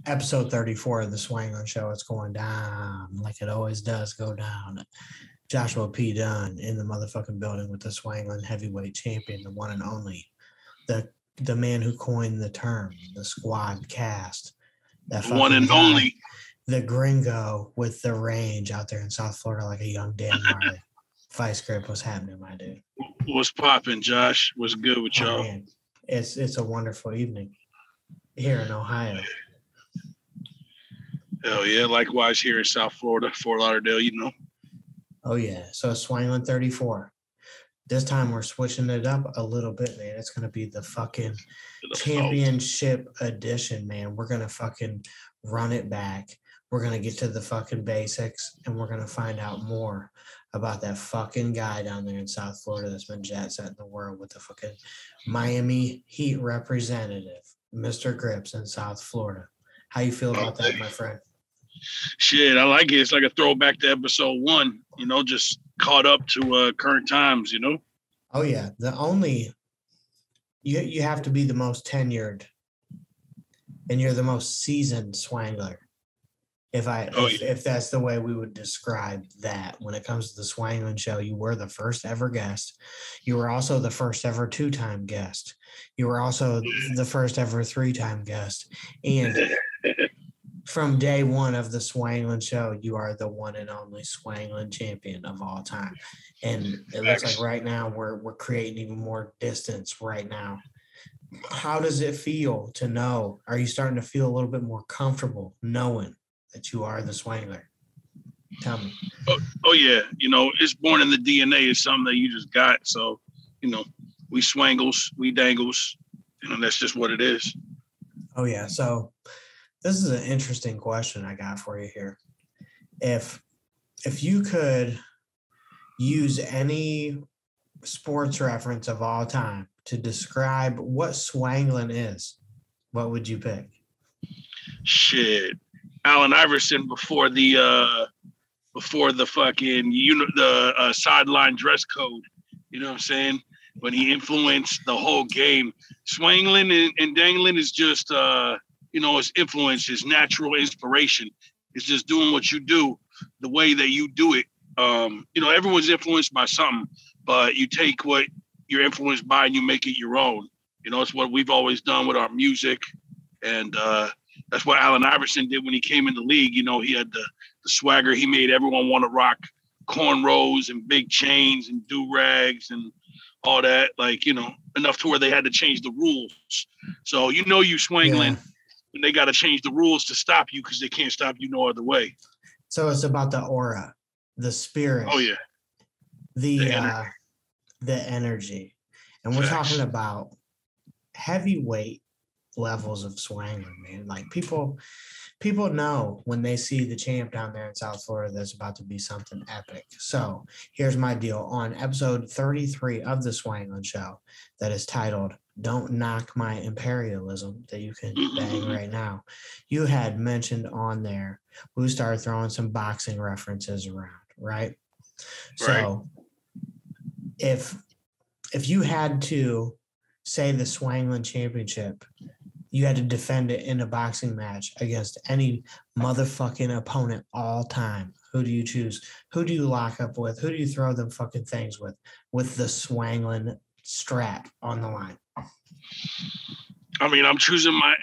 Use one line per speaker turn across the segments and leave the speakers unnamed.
Episode 34 of the Swanglin Show. It's going down like it always does go down. Joshua P. Dunn in the motherfucking building with the Swanglin heavyweight champion, the one and only, the man who coined the term, the squad cast, that
the one and
guy,
only,
the gringo with the range out there in South Florida like a young Dan Marley. Vice Grip, what's happening, my dude?
What's popping, Josh? What's good with y'all?
Man, it's a wonderful evening here in Ohio.
Hell yeah, likewise here in South Florida, Fort Lauderdale, you know.
Oh yeah, so Swanglin 34. This time we're switching it up a little bit, man. It's gonna be the fucking championship edition, man. We're gonna fucking run it back. We're gonna get to the fucking basics, and we're gonna find out more about that fucking guy down there in South Florida that's been jet setting the world with the fucking Miami Heat representative, MrGrippz in South Florida. How you feel about that, my friend?
Shit, I like it. It's like a throwback to episode 1, you know, just caught up to current times, you know?
Oh, yeah. You have to be the most tenured and you're the most seasoned swangler. If that's the way we would describe that when it comes to the Swanglin Show, you were the first ever guest. You were also the first ever 2-time guest. You were also the first ever 3-time guest. And from day one of the Swanglin Show, you are the one and only Swanglin champion of all time. And it looks like right now we're creating even more distance right now. How does it feel to know? Are you starting to feel a little bit more comfortable knowing that you are the Swangler? Tell me.
Oh yeah. You know, it's born in the DNA. It's something that you just got. So, you know, we swangles, we dangles. You know, that's just what it is.
Oh yeah. So this is an interesting question I got for you here. If you could use any sports reference of all time to describe what Swanglin is, what would you pick?
Shit. Allen Iverson before the fucking, you know, the sideline dress code. You know what I'm saying? When he influenced the whole game. Swanglin and dangling is just you know, his influence, his natural inspiration. It's just doing what you do the way that you do it. You know, everyone's influenced by something, but you take what you're influenced by and you make it your own. You know, it's what we've always done with our music. And that's what Allen Iverson did when he came in the league. You know, he had the swagger. He made everyone want to rock cornrows and big chains and do-rags and all that. Like, you know, enough to where they had to change the rules. So, you know, you Swanglin. Yeah. And they got to change the rules to stop you because they can't stop you no other way.
So it's about the aura, the spirit.
Oh, yeah.
The energy. And we're talking about heavyweight levels of Swanglin, man. Like people know when they see the champ down there in South Florida, there's about to be something epic. So here's my deal. On episode 33 of the Swanglin Show that is titled Don't Knock My Imperialism, that you can bang right now, you had mentioned on there, we started throwing some boxing references around, right? So if you had to say the Swanglin Championship, you had to defend it in a boxing match against any motherfucking opponent all time, who do you choose? Who do you lock up with? Who do you throw them fucking things with the Swanglin strap on the line?
I mean, if I'm choosing my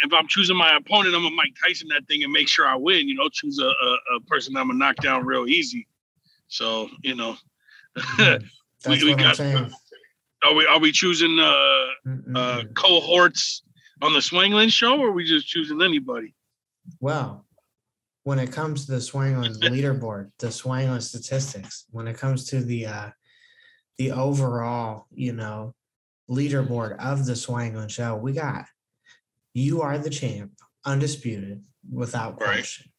opponent, I'm gonna Mike Tyson that thing and make sure I win. You know, choose a person I'm gonna knock down real easy. So, you know,
That's what I'm saying.
Are we choosing cohorts on the Swanglin Show, or are we just choosing anybody?
Well, when it comes to the Swanglin leaderboard, the Swanglin statistics, when it comes to the overall, you know, leaderboard of the Swanglin Show, we got you are the champ, undisputed, without question.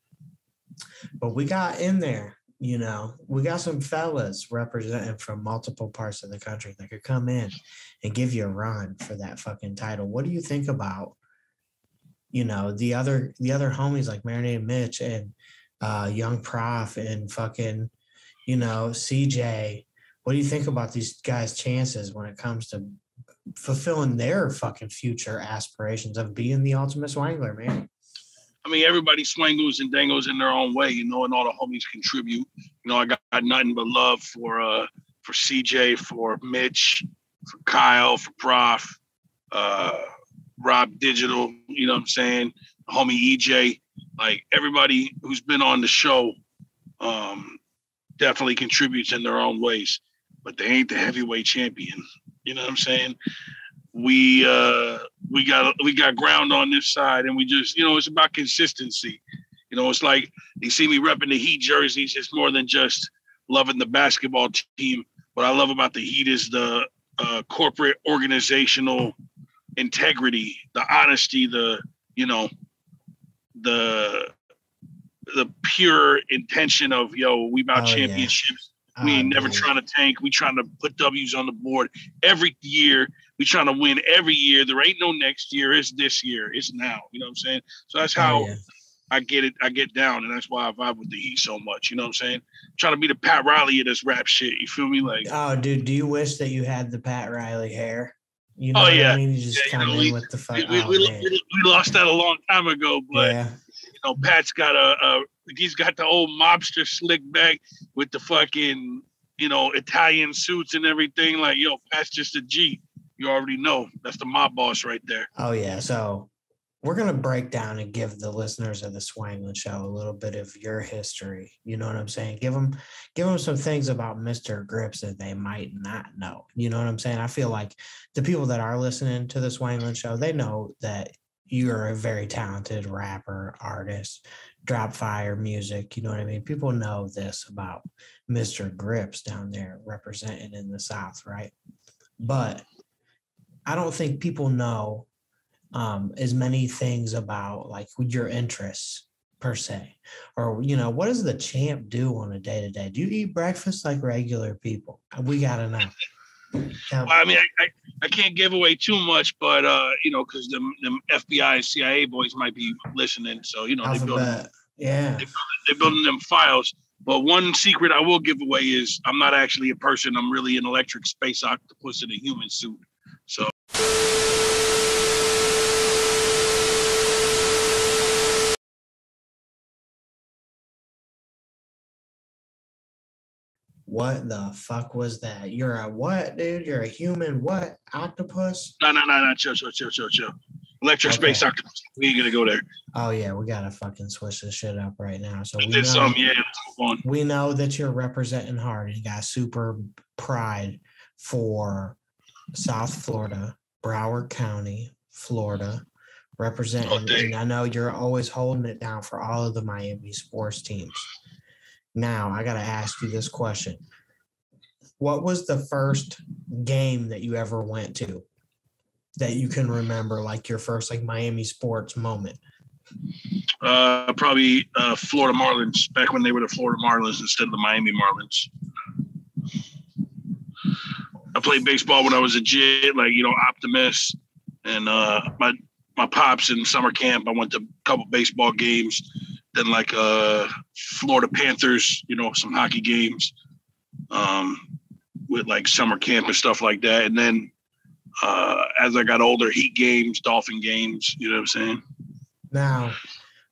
But we got in there, you know, we got some fellas representing from multiple parts of the country that could come in and give you a run for that fucking title. What do you think about, you know, the other homies like Marinated Mitch and Young Prof and fucking, you know, CJ? What do you think about these guys' chances when it comes to fulfilling their fucking future aspirations of being the ultimate swangler, man?
I mean, everybody swangles and dangles in their own way, and all the homies contribute. I got nothing but love for CJ, for Mitch, for Kyle, for Prof, Rob Digital, you know what I'm saying? Homie EJ, like everybody who's been on the show definitely contributes in their own ways, but they ain't the heavyweight champion. You know what I'm saying? We got ground on this side, and we just, it's about consistency. It's like you see me repping the Heat jerseys. It's more than just loving the basketball team. What I love about the Heat is the corporate organizational integrity, the honesty, the pure intention of, we about championships. Yeah. We ain't never trying to tank. We trying to put W's on the board every year. We trying to win every year. There ain't no next year. It's this year. It's now. You know what I'm saying? So that's how I get it. I get down, and that's why I vibe with the Heat so much. You know what I'm saying? I'm trying to be the Pat Riley of this rap shit. You feel me? Like,
oh, dude, do you wish that you had the Pat Riley hair? You know what I mean? You just come in with the fuck.
We lost that a long time ago, but Pat's got he's got the old mobster slick back with the fucking Italian suits and everything. Like, Pat's just a G. You already know that's the mob boss right there.
Oh yeah, so we're gonna break down and give the listeners of the Swanglin Show a little bit of your history. You know what I'm saying? Give them some things about MrGrippz that they might not know. You know what I'm saying? I feel like the people that are listening to the Swanglin Show, they know that you're a very talented rapper, artist, drop fire music. You know what I mean? People know this about MrGrippz down there representing in the South, right? But I don't think people know as many things about like your interests per se, or what does the champ do on a day-to-day? Do you eat breakfast like regular people? We gotta know.
Well, I mean, I can't give away too much, but because them FBI and CIA boys might be listening, so they're building them files. But one secret I will give away is I'm not actually a person. I'm really an electric space octopus in a human suit. So.
What the fuck was that? You're a what, dude? You're a human what? Octopus?
No. Chill. Electric space octopus. We ain't gonna go there.
Oh yeah, we gotta fucking switch this shit up right now. So
let's move on.
We know that you're representing hard. You got super pride for South Florida, Broward County, Florida, representing. And I know you're always holding it down for all of the Miami sports teams. Now, I got to ask you this question. What was the first game that you ever went to that you can remember, like your first like Miami sports moment?
Probably Florida Marlins, back when they were the Florida Marlins instead of the Miami Marlins. I played baseball when I was a kid, like, optimist. And my pops in summer camp, I went to a couple baseball games. Then like Florida Panthers, some hockey games with like summer camp and stuff like that. And then as I got older, Heat games, Dolphin games, you know what I'm saying?
Now,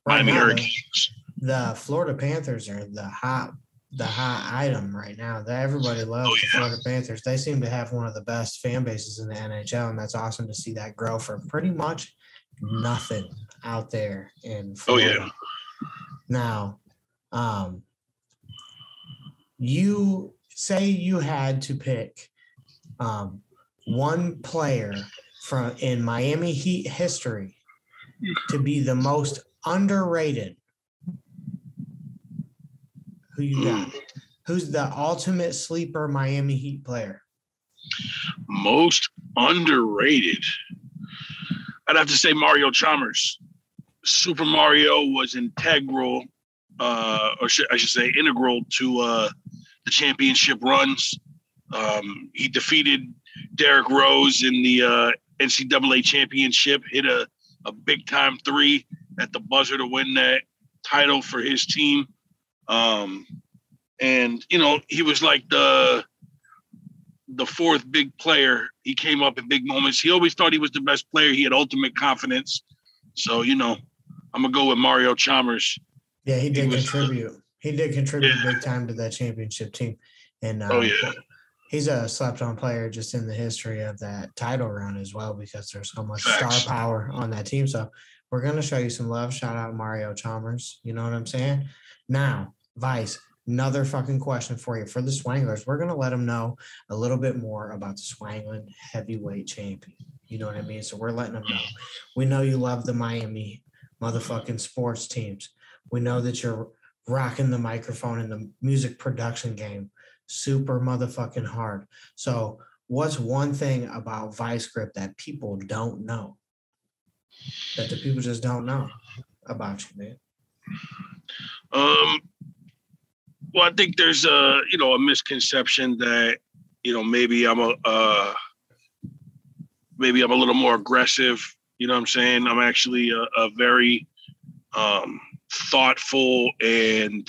Miami Hurricanes.
The Florida Panthers are the hot item right now. Everybody loves the Florida Panthers. They seem to have one of the best fan bases in the NHL, and that's awesome to see that grow from pretty much nothing out there in Florida.
Oh, yeah.
Now, you say you had to pick one player in Miami Heat history to be the most underrated. Who you got? Who's the ultimate sleeper Miami Heat player?
Most underrated? I'd have to say Mario Chalmers. Super Mario was integral, I should say integral to the championship runs. He defeated Derrick Rose in the NCAA championship, hit a big-time three at the buzzer to win that title for his team. And, he was like the fourth big player. He came up in big moments. He always thought he was the best player. He had ultimate confidence. So, I'm gonna go with Mario Chalmers.
Yeah, he did contribute. He did contribute big time to that championship team. And he's a slept-on player just in the history of that title run as well, because there's so much star power on that team. So we're going to show you some love. Shout out Mario Chalmers. You know what I'm saying? Now, Vice, another fucking question for you. For the Swanglers, we're going to let them know a little bit more about the Swanglin heavyweight champion. You know what I mean? So we're letting them know. We know you love the Miami motherfucking sports teams. We know that you're rocking the microphone in the music production game super motherfucking hard. So what's one thing about Vice Grip that people don't know, that the people just don't know about you, man?
Well, I think there's a misconception that, maybe I'm a little more aggressive. You know what I'm saying? I'm actually a very thoughtful and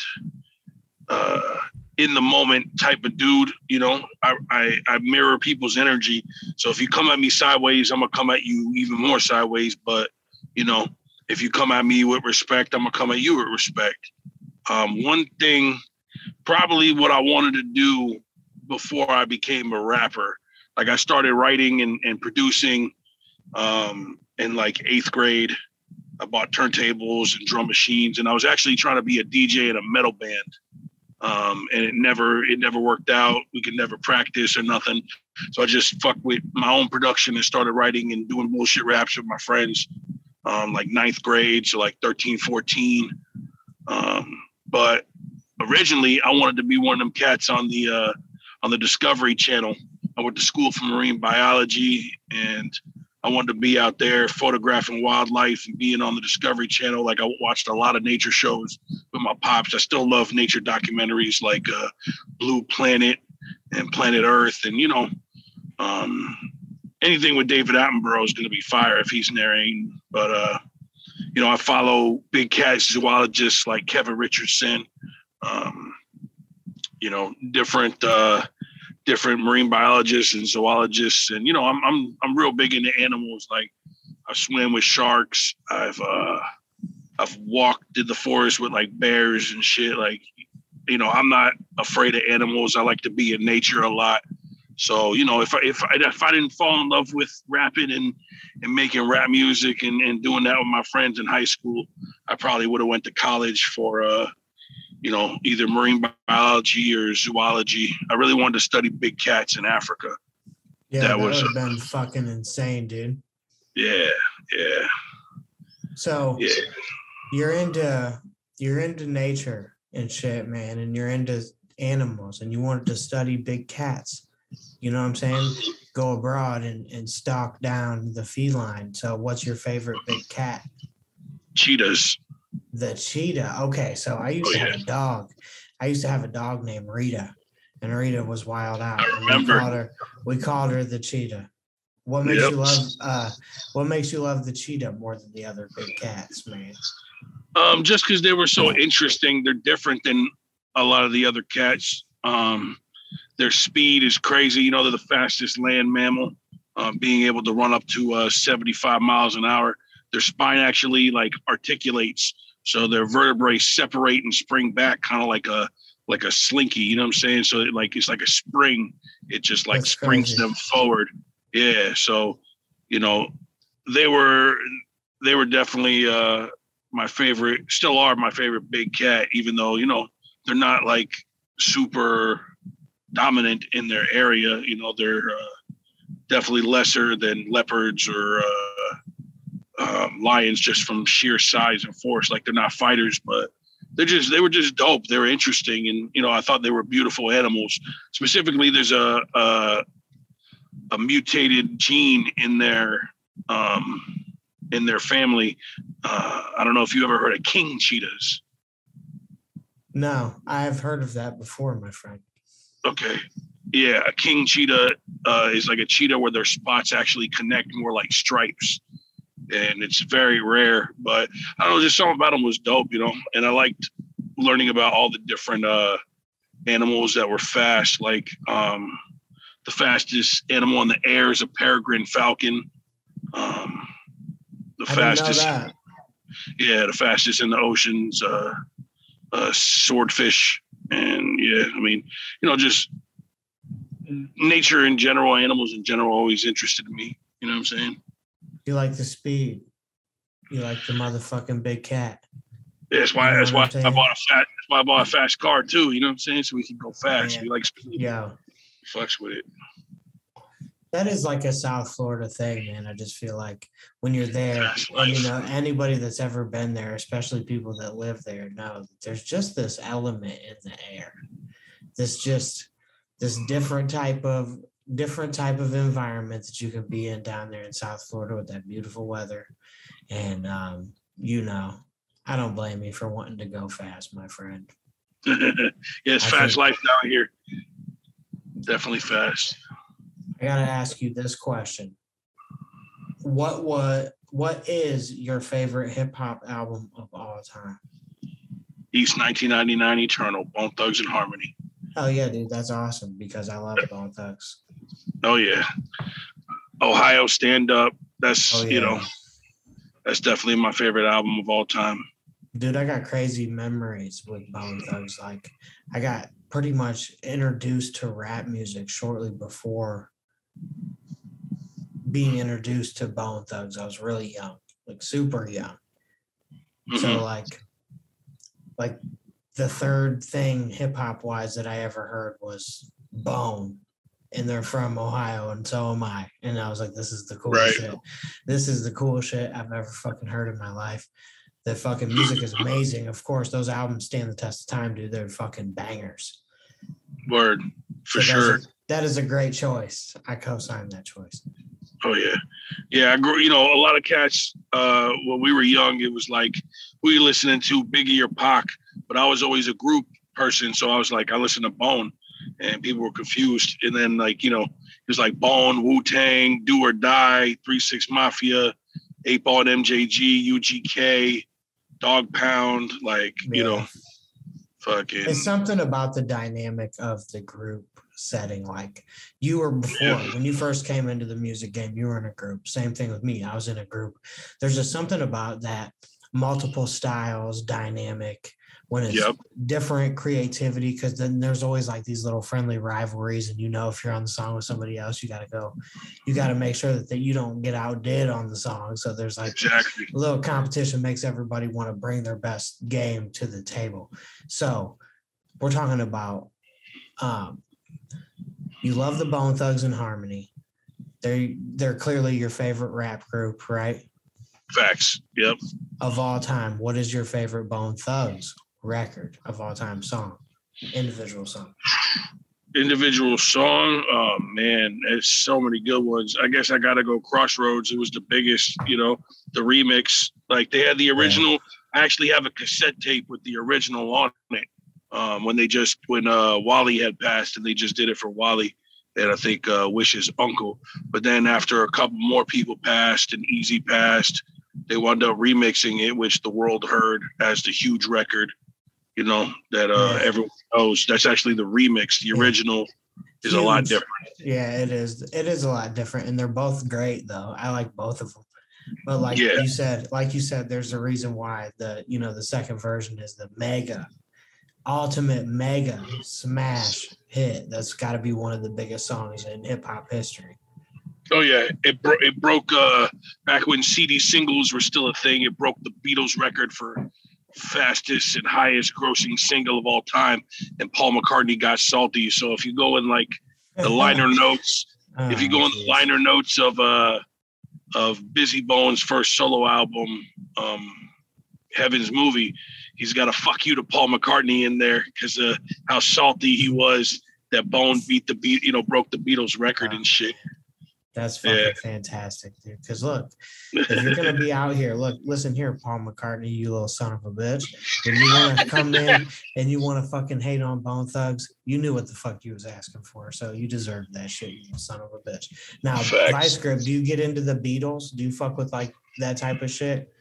in the moment type of dude. I mirror people's energy. So if you come at me sideways, I'm gonna come at you even more sideways. But if you come at me with respect, I'm gonna come at you with respect. One thing, probably what I wanted to do before I became a rapper, like I started writing and producing in like 8th grade. I bought turntables and drum machines, and I was actually trying to be a DJ in a metal band. And it never worked out. We could never practice or nothing. So I just fucked with my own production and started writing and doing bullshit raps with my friends, like 9th grade, so like 13, 14. But originally I wanted to be one of them cats on the Discovery Channel. I went to school for marine biology, and I wanted to be out there photographing wildlife and being on the Discovery Channel. Like I watched a lot of nature shows with my pops. I still love nature documentaries like Blue Planet and Planet Earth. And, anything with David Attenborough is going to be fire if he's narrating. But, I follow big cat zoologists like Kevin Richardson, different marine biologists and zoologists. And, I'm real big into animals. Like I swim with sharks. I've walked in the forest with like bears and shit. Like, I'm not afraid of animals. I like to be in nature a lot. So, if I didn't fall in love with rapping and making rap music and doing that with my friends in high school, I probably would have went to college for, either marine biology or zoology. I really wanted to study big cats in Africa.
Yeah, that would have been fucking insane, dude.
Yeah.
So you're into nature and shit, man, and you're into animals, and you wanted to study big cats. You know what I'm saying? Go abroad and stalk down the feline. So what's your favorite big cat?
Cheetahs.
The cheetah. Okay, so I used to have a dog. I used to have a dog named Rita, and Rita was wild out.
I remember.
We called her the cheetah. What makes you love? What makes you love the cheetah more than the other big cats, man?
Just because they were so interesting. They're different than a lot of the other cats. Their speed is crazy. You know, they're the fastest land mammal, being able to run up to 75 miles an hour. Their spine actually like articulates, so their vertebrae separate and spring back, kind of like a slinky. You know what I'm saying? So it's like a spring. It just like springs them forward. Yeah. So, they were definitely my favorite. Still are my favorite big cat, even though they're not like super dominant in their area. They're definitely lesser than leopards or lions, just from sheer size and force. Like, they're not fighters, but they were just dope. They were interesting, and I thought they were beautiful animals. Specifically, there's a mutated gene in their family. I don't know if you ever heard of king cheetahs.
No, I've heard of that before, my friend.
Okay. Yeah, a king cheetah is like a cheetah where their spots actually connect more like stripes. And it's very rare, but I don't know, just something about them was dope, and I liked learning about all the different animals that were fast. Like the fastest animal in the air is a peregrine falcon. The fastest.
Yeah, the fastest in the oceans, swordfish, and yeah, I mean, just nature in general, animals in general, always interested me. You know what I'm saying?
You like the speed. You like the motherfucking big cat.
Yeah, that's why I bought a fast car too. You know what I'm saying? So we can go fast. We like speed.
Yeah.
Fucks with it.
That is like a South Florida thing, man. I just feel like when you're there, and anybody that's ever been there, especially people that live there, know that there's just this element in the air. This different type of environment that you can be in down there in South Florida with that beautiful weather. And I don't blame you for wanting to go fast, my friend.
It's fast life down here. Definitely fast.
I gotta ask you this question. What is your favorite hip hop album of all time?
East 1999 Eternal, Bone Thugs and Harmony.
Oh yeah, dude, that's awesome because I love Bone Thugs.
Oh yeah. Ohio Stand Up. That's that's definitely my favorite album of all time.
Dude, I got crazy memories with Bone Thugs. Like, I got pretty much introduced to rap music shortly before being introduced to Bone Thugs. I was really young, like super young. Mm-hmm. So like the third thing hip hop wise that I ever heard was Bone. And they're from Ohio, and so am I. And I was like, this is the coolest shit. This is the coolest shit I've ever fucking heard in my life. The fucking music is amazing. Of course, those albums stand the test of time, dude. They're fucking bangers.
Word, for sure.
That is a great choice. I co-signed that choice.
Oh, yeah. Yeah, I grew, a lot of cats, when we were young, it was like, we were listening to Biggie or Pac, but I was always a group person. So I was like, I listened to Bone. And people were confused. And then, it was like Bone, Wu-Tang, Do or Die, 3-6 Mafia, 8-Ball and MJG, UGK, Dog Pound, fucking.
It's something about the dynamic of the group setting. Like, you were before, when you first came into the music game, you were in a group. Same thing with me. I was in a group. There's just something about that multiple styles dynamic when it's different creativity, because then there's always like these little friendly rivalries, and if you're on the song with somebody else, you got to make sure that you don't get outdid on the song. So there's like a little competition, makes everybody want to bring their best game to the table. So we're talking about you love the Bone Thugs and Harmony. They're clearly your favorite rap group, right?
Facts. Yep.
Of all time, what is your favorite Bone Thugs record of all time song? Individual song.
Oh man, there's so many good ones. I guess I gotta go Crossroads. It was the biggest, the remix. Like, they had the original. Yeah. I actually have a cassette tape with the original on it. When Wally had passed, and they just did it for Wally and I think Wish's uncle. But then after a couple more people passed and Easy passed, they wound up remixing it, which the world heard as the huge record, that everyone knows. That's actually the remix. The original is a lot different.
Yeah, it is. It is a lot different, and they're both great, though. I like both of them. But like you said, there's a reason why the second version is the ultimate mega smash hit. That's got to be one of the biggest songs in hip hop history.
Oh yeah, it broke back when CD singles were still a thing. It broke the Beatles record for fastest and highest grossing single of all time, and Paul McCartney got salty. So if you go in the liner notes, the liner notes of Busy Bone's first solo album, Heaven's Movie, he's got a fuck you to Paul McCartney in there because how salty he was that Bone broke the Beatles record and shit.
That's fucking fantastic, dude. Because look, if you're gonna be out here, listen here, Paul McCartney, you little son of a bitch. When you want to come in and you want to fucking hate on Bone Thugs, you knew what the fuck you was asking for, so you deserved that shit, you little son of a bitch. Now, Vice Grip, do you get into the Beatles? Do you fuck with that type of shit?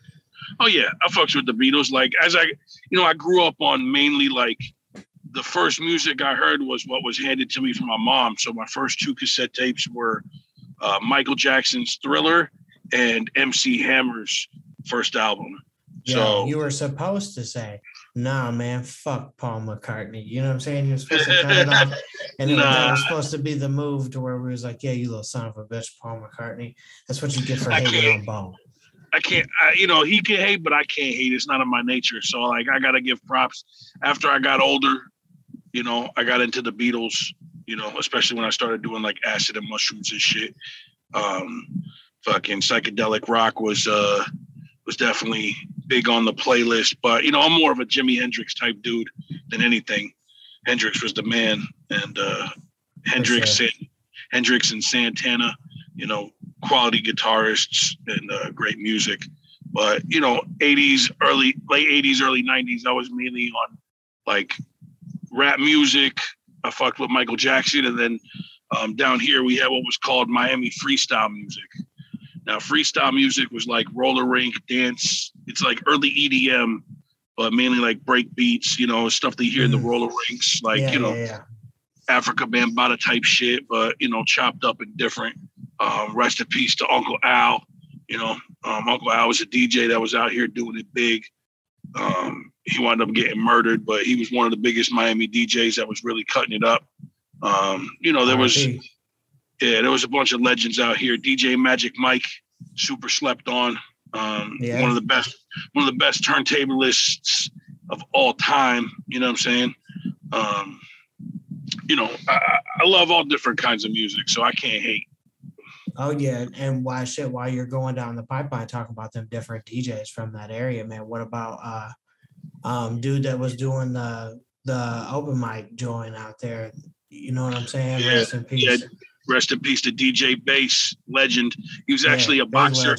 Oh yeah, I fucks with the Beatles. I grew up on mainly the first music I heard was what was handed to me from my mom. So my first 2 cassette tapes were Michael Jackson's Thriller and MC Hammer's first album.
So you were supposed to say, "Nah, man, fuck Paul McCartney." You know what I'm saying? You were supposed to cut it off, and that was supposed to be the move to where we was like, "Yeah, you little son of a bitch, Paul McCartney. That's what you get for hating on Bo."
I can't, he can hate, but I can't hate. It's not in my nature. So, like, I got to give props. After I got older, I got into the Beatles, especially when I started doing, like, acid and mushrooms and shit. Fucking psychedelic rock was definitely big on the playlist. But, I'm more of a Jimi Hendrix type dude than anything. Hendrix was the man. And Hendrix and Santana, quality guitarists and great music. But, 80s, late 80s, early 90s, I was mainly on like rap music. I fucked with Michael Jackson. And then down here we had what was called Miami freestyle music. Now, freestyle music was like roller rink dance. It's like early EDM, but mainly like break beats, stuff that you hear in the roller rinks, like, Africa Bambaataa type shit, but, chopped up and different. Rest in peace to Uncle Al. Uncle Al was a DJ that was out here doing it big. He wound up getting murdered, but he was one of the biggest Miami DJs that was really cutting it up. There was a bunch of legends out here. DJ Magic Mike, super slept on. One of the best turntablists of all time. You know what I'm saying? I love all different kinds of music, so I can't hate.
Oh yeah, and while you're going down the pipeline talking about them different DJs from that area, man, what about dude that was doing the open mic joint out there? You know what I'm saying?
Yeah,
rest in peace.
Yeah, rest in peace to DJ Bass, legend. He was actually a boxer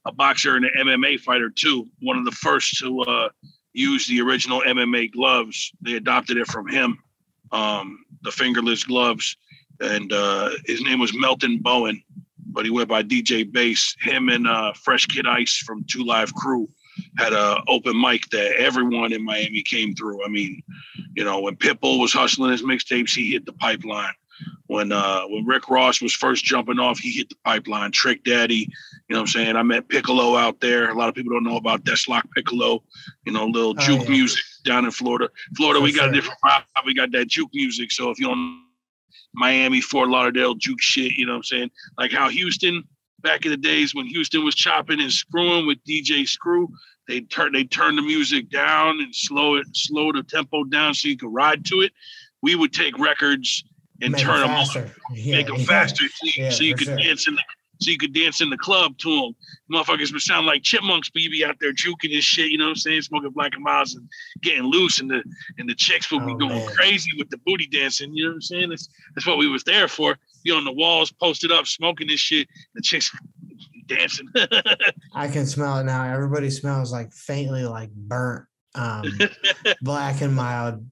and an MMA fighter too. One of the first to use the original MMA gloves. They adopted it from him, the fingerless gloves. And his name was Melton Bowen, but he went by DJ Bass. Him and Fresh Kid Ice from 2 Live Crew had an open mic that everyone in Miami came through. I mean, when Pitbull was hustling his mixtapes, he hit the pipeline. When Rick Ross was first jumping off, he hit the pipeline. Trick Daddy, I met Piccolo out there. A lot of people don't know about Deslock Piccolo, little juke music down in Florida. We got a different vibe. We got that juke music. So if you don't Miami, Fort Lauderdale, juke shit, like how Houston, back in the days when Houston was chopping and screwing with DJ Screw, they turn the music down and slow the tempo down so you could ride to it. We would take records and turn them faster. Make them faster so you could dance in the club to them. Motherfuckers would sound like chipmunks, but you be out there juking and shit, smoking Black and Miles and getting loose, and the chicks would be going crazy with the booty dancing, you know what I'm saying? That's what we was there for. Be on the walls, posted up, smoking this shit, the chicks dancing.
I can smell it now. Everybody smells like faintly like burnt Black and Mild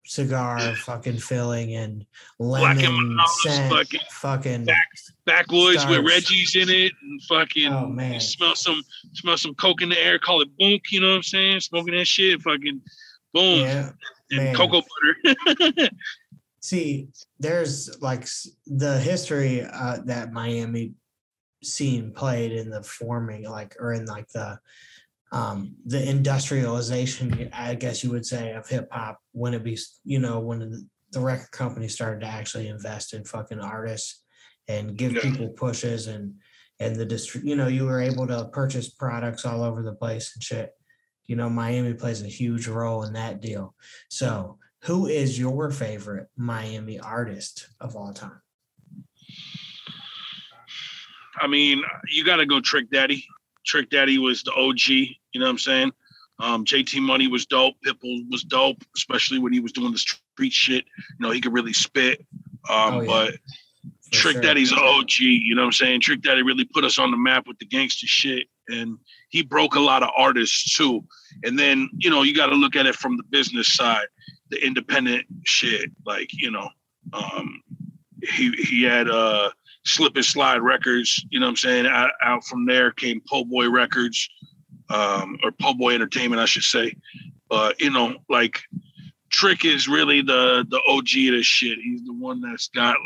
cigar fucking filling and lemon scent, fucking
backwoods
starts.
With Reggie's in it, and fucking smell some coke in the air, call it boonk, you know what I'm saying? Smoking that shit, fucking boom, and cocoa butter.
See, there's like the history that Miami scene played in the forming, or in the industrialization, I guess you would say, of hip hop, when when the record company started to actually invest in fucking artists and give people pushes and you were able to purchase products all over the place and shit. Miami plays a huge role in that deal. So who is your favorite Miami artist of all time?
I mean, you got to go Trick Daddy. Trick Daddy was the OG, you know what I'm saying? JT Money was dope. Pitbull was dope, especially when he was doing the street shit. He could really spit. But Trick Daddy's an OG, you know what I'm saying? Trick Daddy really put us on the map with the gangster shit. And he broke a lot of artists too. And then, you got to look at it from the business side, the independent shit. Like, he had Slip and Slide Records, you know what I'm saying? Out from there came Po' Boy Records, or Po' Boy Entertainment, I should say. But, like, Trick is really the OG of this shit. He's the one that's got,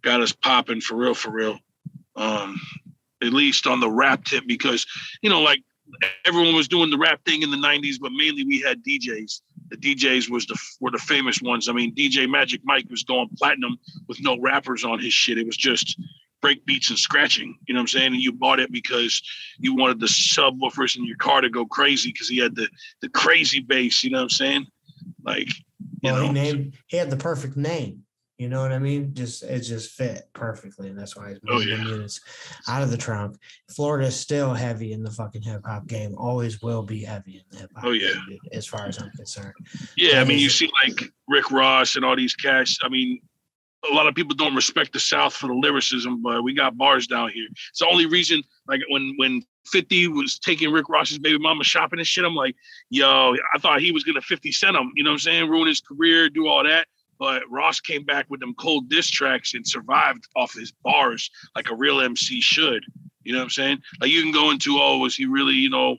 got us popping for real. At least on the rap tip, because, like, everyone was doing the rap thing in the 90s, but mainly we had DJs. The DJs were the famous ones. I mean, DJ Magic Mike was going platinum with no rappers on his shit. It was just break beats and scratching, you know what I'm saying? And you bought it because you wanted the subwoofers in your car to go crazy because he had the crazy bass, you know what I'm saying? Like,
he had the perfect name. You know what I mean? It just fit perfectly, and that's why he's moving the units out of the trunk. Florida is still heavy in the fucking hip hop game. Always will be heavy in the hip hop game, dude, as far as I'm concerned.
Yeah, I mean, you see like Rick Ross and all these cats. I mean, a lot of people don't respect the South for the lyricism, but we got bars down here. It's the only reason. Like when 50 was taking Rick Ross's baby mama shopping and shit, I'm like, yo, I thought he was gonna 50 Cent him. You know what I'm saying? Ruin his career, do all that. But Ross came back with them cold diss tracks and survived off his bars like a real MC should. You know what I'm saying? Like you can go into, was he really, you know,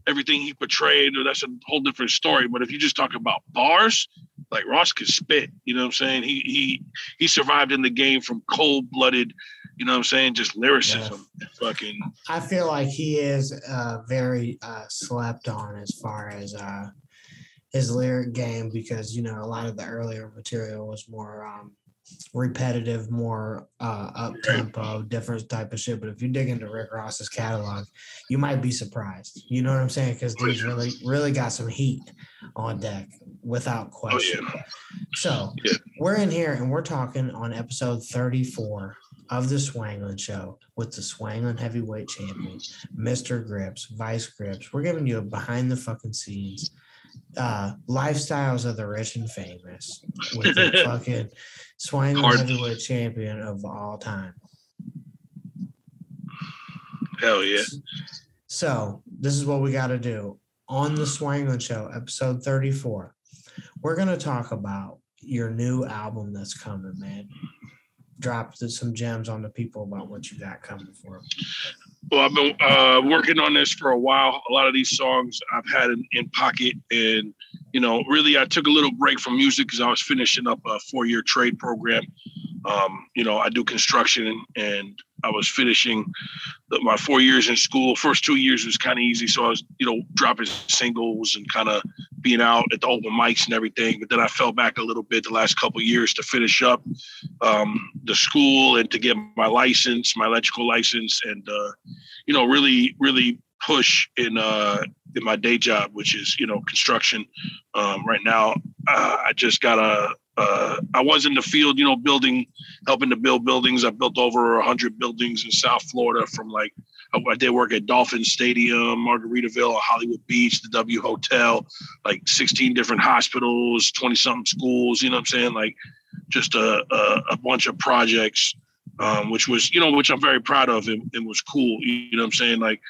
everything he portrayed, or that's a whole different story. But if you just talk about bars, like Ross could spit, you know what I'm saying? He survived in the game from cold-blooded, you know what I'm saying, just lyricism. Yeah.
I feel like he is very slept on as far as his lyric game, because, you know, a lot of the earlier material was more repetitive, more up-tempo, different type of shit. But if you dig into Rick Ross's catalog, you might be surprised. You know what I'm saying? Because dude's really got some heat on deck, without question. Oh, yeah. So we're in here and we're talking on episode 34 of the Swanglin Show with the Swanglin heavyweight champion, MrGrippz, Vice Grips. We're giving you a behind the fucking scenes lifestyles of the rich and famous with the fucking Swanglin heavyweight champion of all time.
Hell yeah.
So this is what we got to do on the Swanglin Show, episode 34. We're going to talk about your new album that's coming, man. Drop some gems on the people about what you got coming for them.
Well, I've been working on this for a while. A lot of these songs I've had in pocket, and, you know, really I took a little break from music because I was finishing up a 4-year trade program. You know, I do construction, and I was finishing my 4 years in school. First 2 years was kind of easy. So I was, you know, dropping singles and kind of being out at the open mics and everything. But then I fell back a little bit the last couple of years to finish up the school and to get my license, my electrical license, and, you know, really, really push in my day job, which is, you know, construction. Right now, I just got I was in the field, you know, helping to build buildings. I built over 100 buildings in South Florida, from like, I did work at Dolphin Stadium, Margaritaville, Hollywood Beach, the W Hotel, like 16 different hospitals, 20 something schools, you know what I'm saying? Like just a bunch of projects, which I'm very proud of, and was cool. You know what I'm saying? Like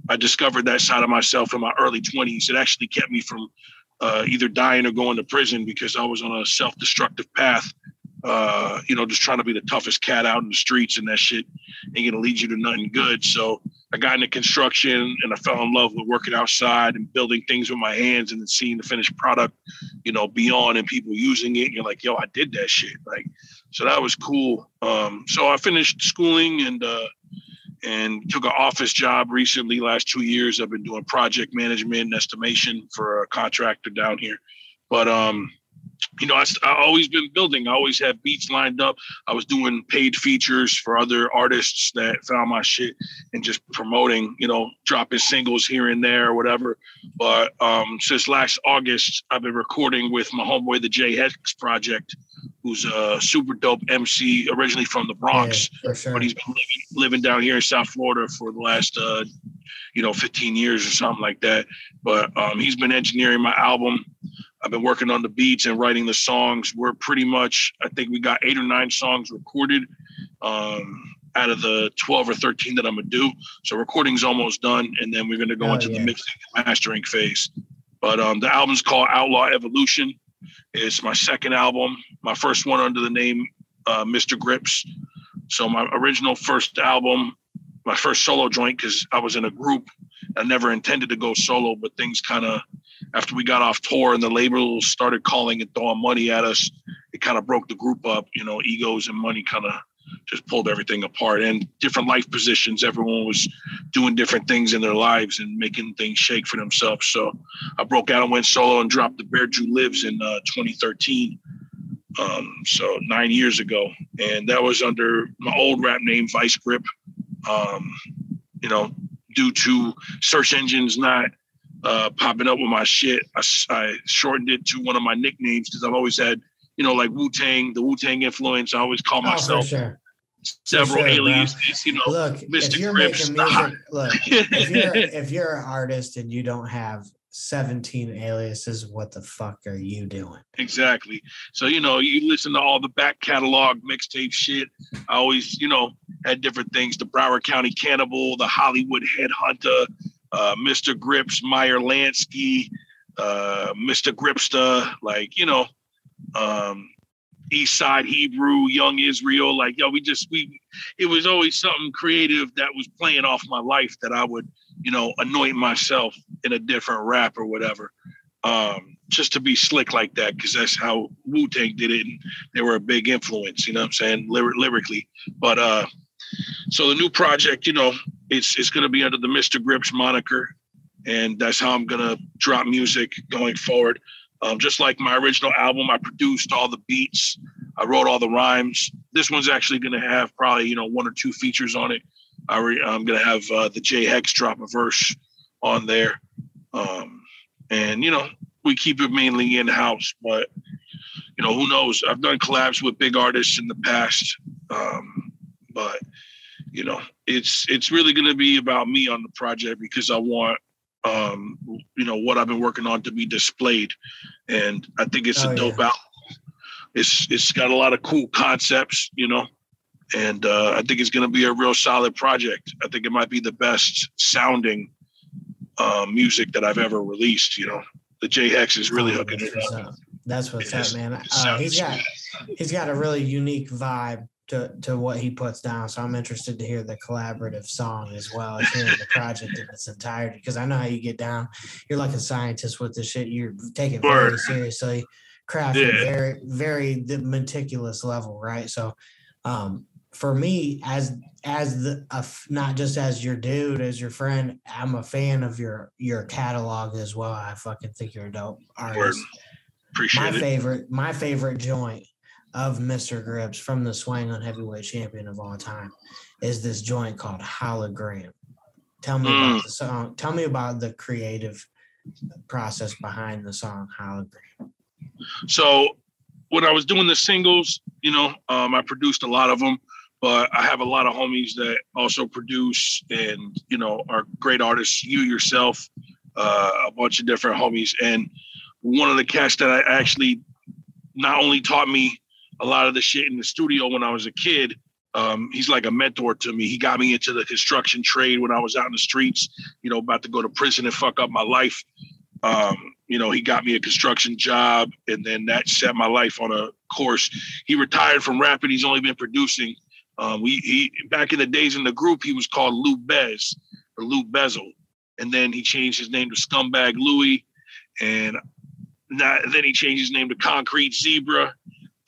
I discovered that side of myself in my early 20s. It actually kept me from either dying or going to prison, because I was on a self-destructive path, you know, just trying to be the toughest cat out in the streets, and that shit ain't gonna lead you to nothing good. So I got into construction, and I fell in love with working outside and building things with my hands, and then seeing the finished product, you know, beyond, and people using it. And you're like, yo, I did that shit. Like, so that was cool. So I finished schooling and took an office job recently. Last 2 years, I've been doing project management and estimation for a contractor down here. But, you know, I've always been building. I always have beats lined up. I was doing paid features for other artists that found my shit, and just promoting, you know, dropping singles here and there or whatever. But since last August, I've been recording with my homeboy, the J Hex Project, who's a super dope MC, originally from the Bronx,
yeah, sure.
But he's been living down here in South Florida for the last, 15 years or something like that. But he's been engineering my album. I've been working on the beats and writing the songs. We're pretty much, I think we got 8 or 9 songs recorded out of the 12 or 13 that I'm gonna do. So recording's almost done, and then we're gonna go into the mixing and mastering phase. But the album's called Outlaw Evolution. It's my second album, my first one under the name MrGrippz. So my original first album, my first solo joint, because I was in a group. I never intended to go solo, but things kind of, after we got off tour and the labels started calling and throwing money at us, it kind of broke the group up. You know, egos and money kind of
just pulled everything apart, and different life positions. Everyone was doing different things in their lives and making things shake for themselves. So I broke out and went solo and dropped The Bear Jew Lives in 2013. So 9 years ago. And that was under my old rap name, Vice Grip. You know, due to search engines not popping up with my shit, I shortened it to one of my nicknames because I've always had, you know, like Wu-Tang, the Wu-Tang influence. I always call myself several aliases, you know.
Look, if you're making music, look, if you're an artist and you don't have 17 aliases, what the fuck are you doing?
Exactly. So, you know, you listen to all the back catalog mixtape shit. I always, you know, had different things. The Broward County Cannibal, the Hollywood Headhunter, MrGrippz, Meyer Lansky, MrGrippz, like, you know, East Side Hebrew, Young Israel, like, yo, it was always something creative that was playing off my life that I would, you know, anoint myself in a different rap or whatever, just to be slick like that, because that's how Wu-Tang did it, and they were a big influence, you know what I'm saying, lyrically. But so the new project, you know, it's going to be under the MrGrippz moniker, and that's how I'm going to drop music going forward. Just like my original album, I produced all the beats, I wrote all the rhymes. This one's actually going to have probably, you know, 1 or 2 features on it. I'm going to have the J Hex drop a verse on there. And, you know, we keep it mainly in-house, but, you know, who knows? I've done collabs with big artists in the past, but, you know, it's really going to be about me on the project because I want, you know, what I've been working on to be displayed. And I think it's a dope album. It's got a lot of cool concepts, you know, and I think it's going to be a real solid project. I think it might be the best sounding music that I've ever released. You know, the J Hex is really hooking it up.
That's what's up, man. He's got a really unique vibe to what he puts down. So I'm interested to hear the collaborative song as well as hearing the project in its entirety, because I know how you get down. You're like a scientist with this shit. You're taking it very seriously, crafting very, very meticulous level, right? So for me, as not just as your dude, as your friend, I'm a fan of your catalog as well. I fucking think you're a dope artist.
Appreciate
my favorite joint of MrGrippz from the Swanglin heavyweight champion of all time is this joint called Hologram. Tell me about the song. Tell me about the creative process behind the song Hologram.
So when I was doing the singles, you know, I produced a lot of them, but I have a lot of homies that also produce and, you know, are great artists. You yourself, a bunch of different homies. And one of the cats that I actually not only taught me a lot of the shit in the studio when I was a kid, he's like a mentor to me. He got me into the construction trade when I was out in the streets, you know, about to go to prison and fuck up my life. You know, he got me a construction job, and then that set my life on a course. He retired from rapping. He's only been producing. He back in the days in the group, he was called Lou Bez or Lou Bezel. And then he changed his name to Scumbag Louie. And then he changed his name to Concrete Zebra.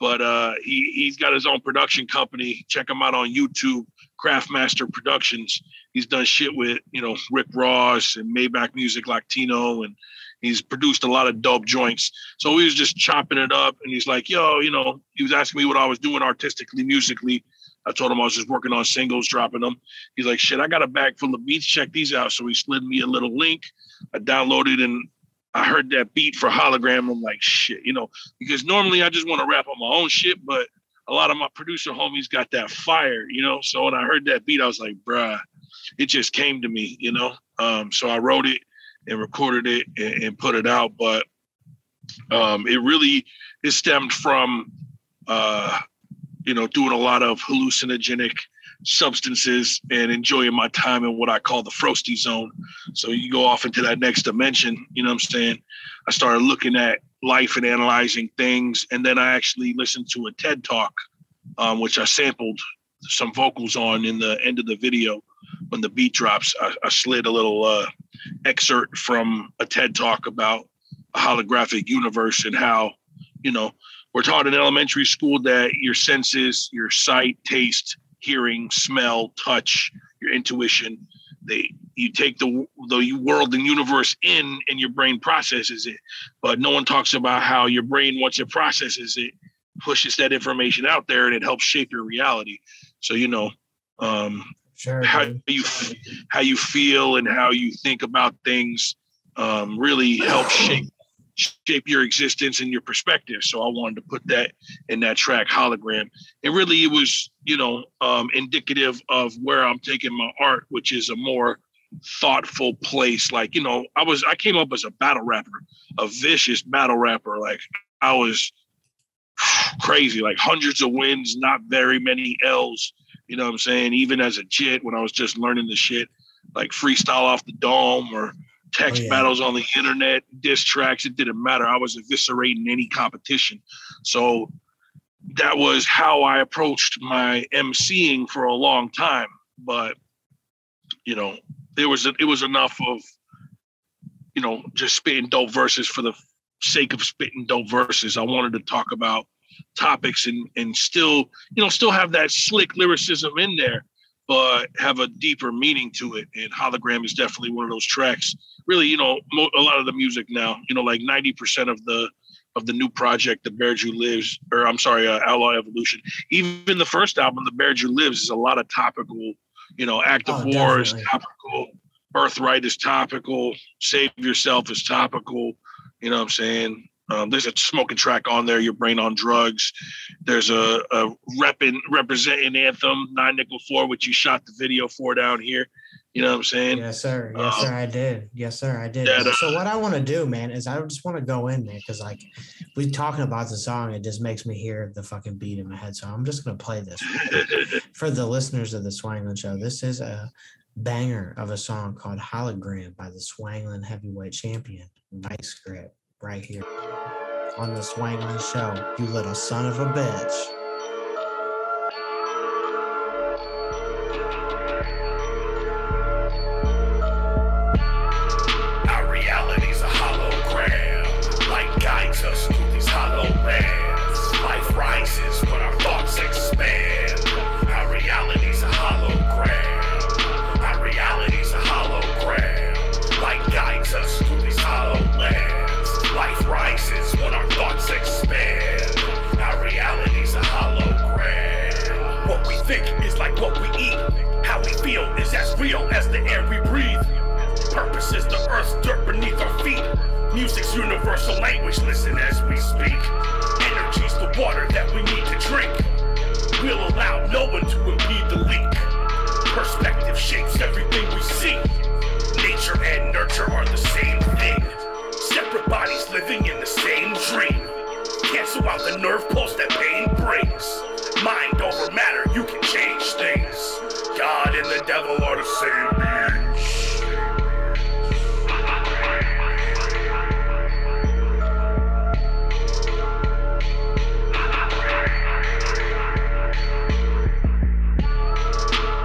But he's got his own production company. Check him out on YouTube, Craftmaster Productions. He's done shit with, you know, Rick Ross and Maybach Music Latino, and he's produced a lot of dope joints. So we was just chopping it up, and he's like, yo, you know, he was asking me what I was doing artistically, musically. I told him I was just working on singles, dropping them. He's like, shit, I got a bag full of beats. Check these out. So he slid me a little link. I downloaded, and I heard that beat for Hologram. I'm like, shit, you know, because normally I just want to rap on my own shit, but a lot of my producer homies got that fire, you know? So when I heard that beat, I was like, bruh, it just came to me, you know? So I wrote it and recorded it and put it out. But it stemmed from, you know, doing a lot of hallucinogenic substances and enjoying my time in what I call the Frosty zone. So you go off into that next dimension, you know what I'm saying? I started looking at life and analyzing things. And then I actually listened to a TED Talk, which I sampled some vocals on in the end of the video. When the beat drops, I slid a little excerpt from a TED Talk about a holographic universe and how, you know, we're taught in elementary school that your senses, your sight, taste, hearing, smell, touch, your intuition, you take the world and universe in, and your brain processes it. But no one talks about how your brain, once it processes it, pushes that information out there, and it helps shape your reality. So, how you feel and how you think about things really helps shape your existence and your perspective. So I wanted to put that in that track, Hologram. And really it was, indicative of where I'm taking my art, which is a more thoughtful place. Like, I came up as a battle rapper, a vicious battle rapper. Like, I was crazy, like hundreds of wins, not very many L's. You know what I'm saying? Even as a jit, when I was just learning the shit, like freestyle off the dome or text battles on the internet, diss tracks, it didn't matter. I was eviscerating any competition. So that was how I approached my emceeing for a long time. But, it was enough of, just spitting dope verses for the sake of spitting dope verses. I wanted to talk about topics and still have that slick lyricism in there, but have a deeper meaning to it. And Hologram is definitely one of those tracks. Really, a lot of the music now, like 90% of the new project, The Bear Jew Lives, Outlaw Evolution. Even the first album, The Bear Jew Lives, is a lot of topical, Act of War is topical, Birthright is topical, Save Yourself is topical. You know what I'm saying? There's a smoking track on there, Your Brain on Drugs. There's a representing anthem, 9 Nickel 4, which you shot the video for down here. You know what I'm saying?
Yes, sir. Yes, sir, I did. Yes, sir, I did. So what I want to do, man, is I just want to go in there because, like, we talking about the song, it just makes me hear the fucking beat in my head. So I'm just going to play this for the listeners of the Swanglin Show. This is a banger of a song called Hologram by the Swanglin heavyweight champion, MrGrippz, right here on the Swanglin Show. You little son of a bitch.
Our reality's a hologram. Light guides us through these holograms. Life rises when our thoughts expand. Our reality's a hologram. Our reality's a hologram. Light guides us through these holograms. Life rises when our thoughts expand. Our reality's a hologram. What we think is like what we eat. How we feel is as real as the air we breathe. Purpose is the earth's dirt beneath our feet. Music's universal language, listen as we speak. Energy's the water that we need to drink. We'll allow no one to impede the leak. Perspective shapes everything we see. Nature and nurture are the same thing. Separate bodies living in the same dream. Cancel out the nerve pulse that pain brings. Mind over matter, you can change things. God and the devil are the same beings.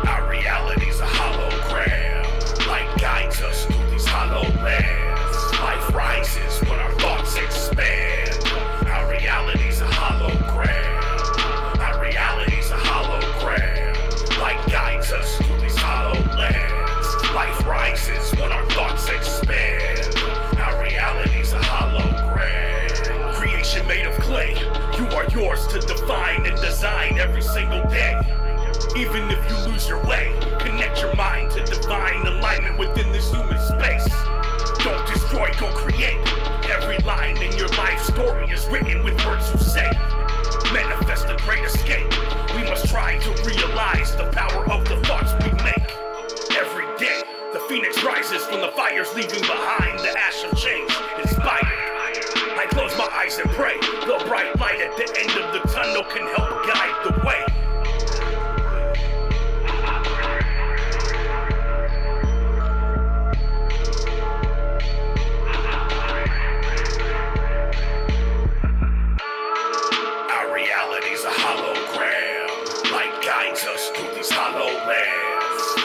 Our reality's a hologram. Light guides us through these holograms. Life rises when our thoughts expand. Our reality's a hologram. Our reality's a hologram. Light guides us through these holograms. Life rises when our thoughts expand. Our reality's a hologram. Creation made of clay. You are yours to define and design every single day. Even if you lose your way, connect your mind to divine alignment within this human space. Don't destroy, go create. Every line in your life story is written with words you say. Manifest the great escape. We must try to realize the power of the thoughts we make. Every day, the phoenix rises from the fires, leaving behind the ash of change. Inspired, I close my eyes and pray. The bright light at the end of the tunnel can help guide the way.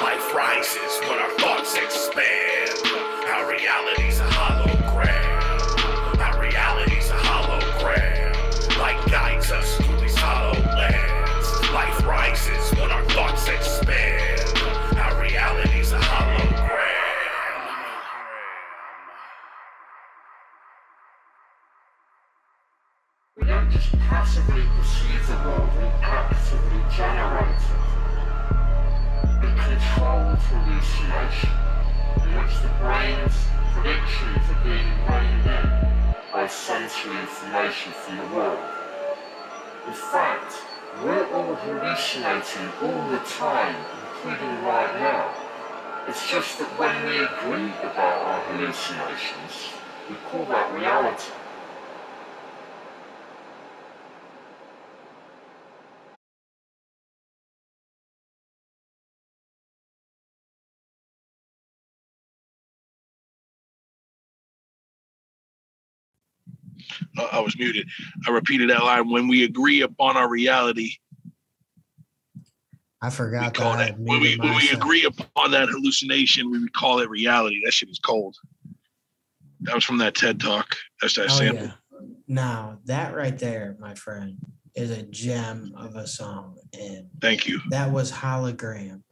Life rises when our thoughts expand. Our reality's a hologram. Our reality's a hologram. Like God. don't just passively perceive the world, we actively generate it. A controlled hallucination in which the brain's predictions are being reined in by sensory information from the world. In fact, we're all hallucinating all the time, including right now. It's just that when we agree about our hallucinations, we call that reality.
I was muted. I repeated that line. When we agree upon our reality,
I forgot
that. When we agree upon that hallucination, we call it reality. That shit is cold. That was from that TED Talk. That's that sample.
Yeah. Now, that right there, my friend, is a gem of a song. And
thank you.
That was Hologram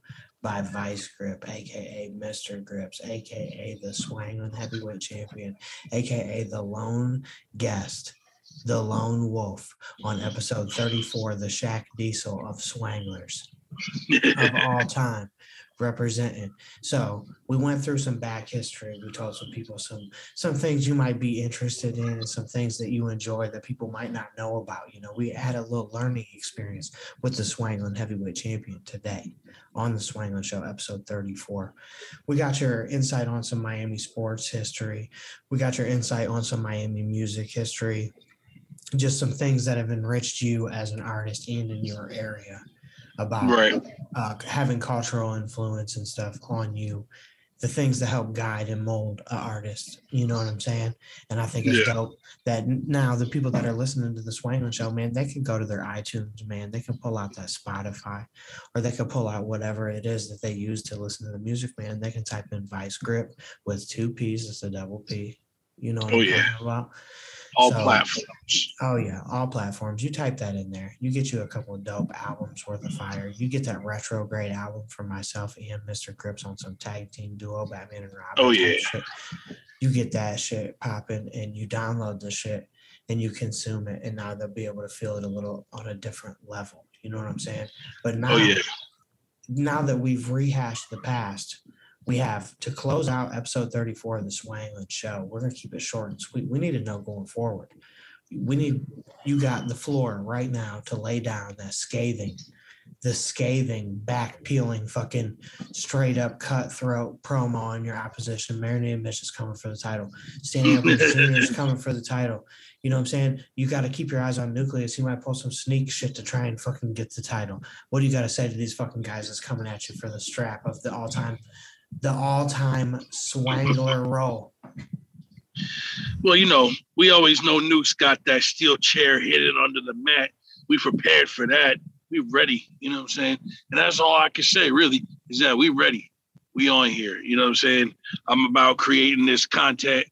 by MrGrippz, a.k.a. MrGrippz, a.k.a. the Swanglin Heavyweight Champion, a.k.a. the lone guest, the lone wolf on episode 34, the Shaq Diesel of Swanglers of all time, representing. So we went through some back history. We told some people some things you might be interested in and some things that you enjoy that people might not know about. You know, we had a little learning experience with the Swanglin Heavyweight Champion today on the Swanglin Show, episode 34. We got your insight on some Miami sports history. We got your insight on some Miami music history, just some things that have enriched you as an artist and in your area about having cultural influence and stuff on you, the things that help guide and mold an artist. You know what I'm saying? And I think it's dope that now the people that are listening to the Swanglin Show, man, they can go to their iTunes, man. They can pull out that Spotify, or they can pull out whatever it is that they use to listen to the music, man. They can type in MrGrippz with 2 P's. It's a double P. You know what I'm talking about?
All platforms.
Oh, yeah. All platforms. You type that in there. You get you a couple of dope albums worth of fire. You get that retrograde album from myself and MrGrippz on some tag team duo, Batman and Robin.
Oh, yeah.
Shit. You get that shit popping and you download the shit and you consume it. And now they'll be able to feel it a little on a different level. You know what I'm saying? But now, now that we've rehashed the past, we have to close out episode 34 of the Swanglin Show. We're going to keep it short and sweet. We need to know going forward. You got the floor right now to lay down that scathing, back peeling, fucking straight up cutthroat promo on your opposition. Marinated Mitch is coming for the title. Standing Up with Junior is coming for the title. You know what I'm saying? You got to keep your eyes on Nucleus. He might pull some sneak shit to try and fucking get the title. What do you got to say to these fucking guys that's coming at you for the strap of the all-time Swangler role?
Well, you know, we always know Nuke's got that steel chair hidden under the mat. We prepared for that. We ready, you know what I'm saying? And that's all I can say, really, is that we ready. We on here, you know what I'm saying? I'm about creating this content.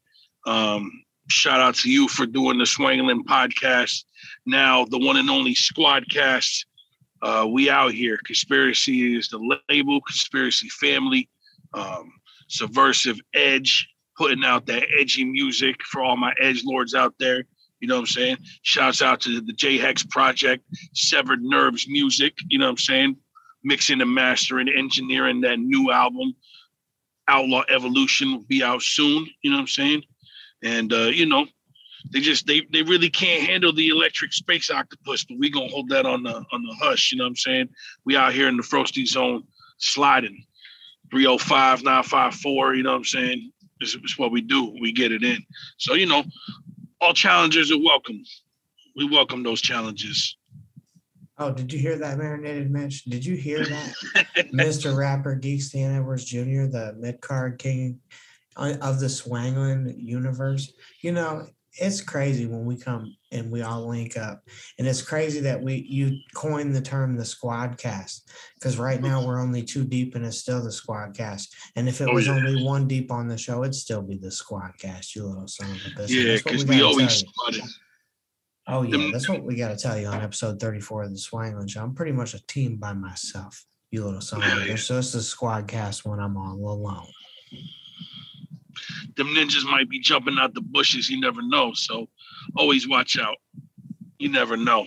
Shout out to you for doing the Swanglin podcast. Now, the one and only Squadcast. We out here. Conspiracy is the label. Conspiracy family. Subversive Edge, putting out that edgy music for all my edge lords out there. You know what I'm saying? Shouts out to the J-Hex Project, Severed Nerves Music, you know what I'm saying? Mixing and mastering, engineering that new album, Outlaw Evolution, will be out soon, you know what I'm saying? And, you know, they really can't handle the electric space octopus, but we gonna hold that on the hush, you know what I'm saying? We out here in the Frosty Zone sliding. 305-954, you know what I'm saying? It's what we do. We get it in. So, you know, all challengers are welcome. We welcome those challenges.
Oh, did you hear that, Marinated Mitch? Did you hear that? Mr. Rapper Geek Stan Edwards Jr., the mid-card king of the Swanglin universe. You know, it's crazy when we come and we all link up. And it's crazy that you coined the term the Squadcast, because right now we're only 2 deep and it's still the Squadcast. And if it was only 1 deep on the show, it'd still be the Squadcast, you little son of a bitch.
Yeah, because we always squatted.
Oh, yeah, that's what we got to tell you on episode 34 of the Swanglin Show. I'm pretty much a team by myself, you little son of a bitch. So it's the Squadcast when I'm all alone.
Them ninjas might be jumping out the bushes. You never know. So always watch out.
You never know.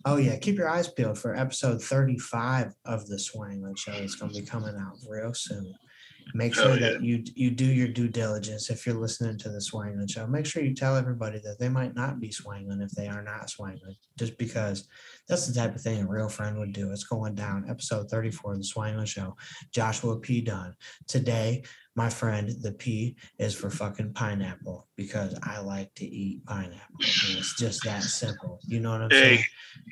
Oh yeah, keep your eyes peeled for episode 35 of the Swanglin Show. It's going to be coming out real soon. Make sure that you do your due diligence if you're listening to the Swanglin Show. Make sure you tell everybody that they might not be swangling if they are not swangling, just because that's the type of thing a real friend would do. It's going down. Episode 34 of the Swanglin Show. Joshua P. Dunn. Today, my friend, the P is for fucking pineapple because I like to eat pineapple. And it's just that simple. You know what I'm saying?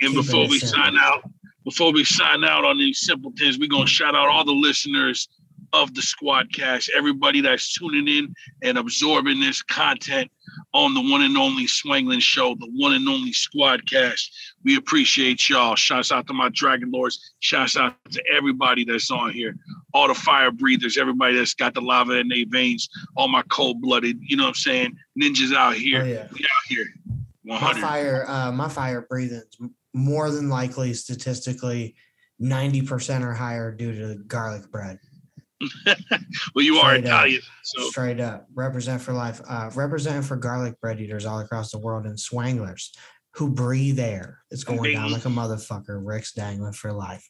And before we sign out on these simpletons, we're going to shout out all the listeners of the Squadcast, everybody that's tuning in and absorbing this content on the one and only Swanglin Show, the one and only Squadcast. We appreciate y'all. Shouts out to my Dragon Lords. Shouts out to everybody that's on here. All the fire breathers, everybody that's got the lava in their veins, all my cold-blooded, you know what I'm saying, ninjas out here.
Oh, yeah.
We out here. 100.
My fire breathing's more than likely, statistically, 90% or higher due to garlic bread.
Well, you are Italian. So.
Straight up. Represent for life. Representing for garlic bread eaters all across the world and swanglers who breathe air. It's going down like a motherfucker. Rick's dangling for life.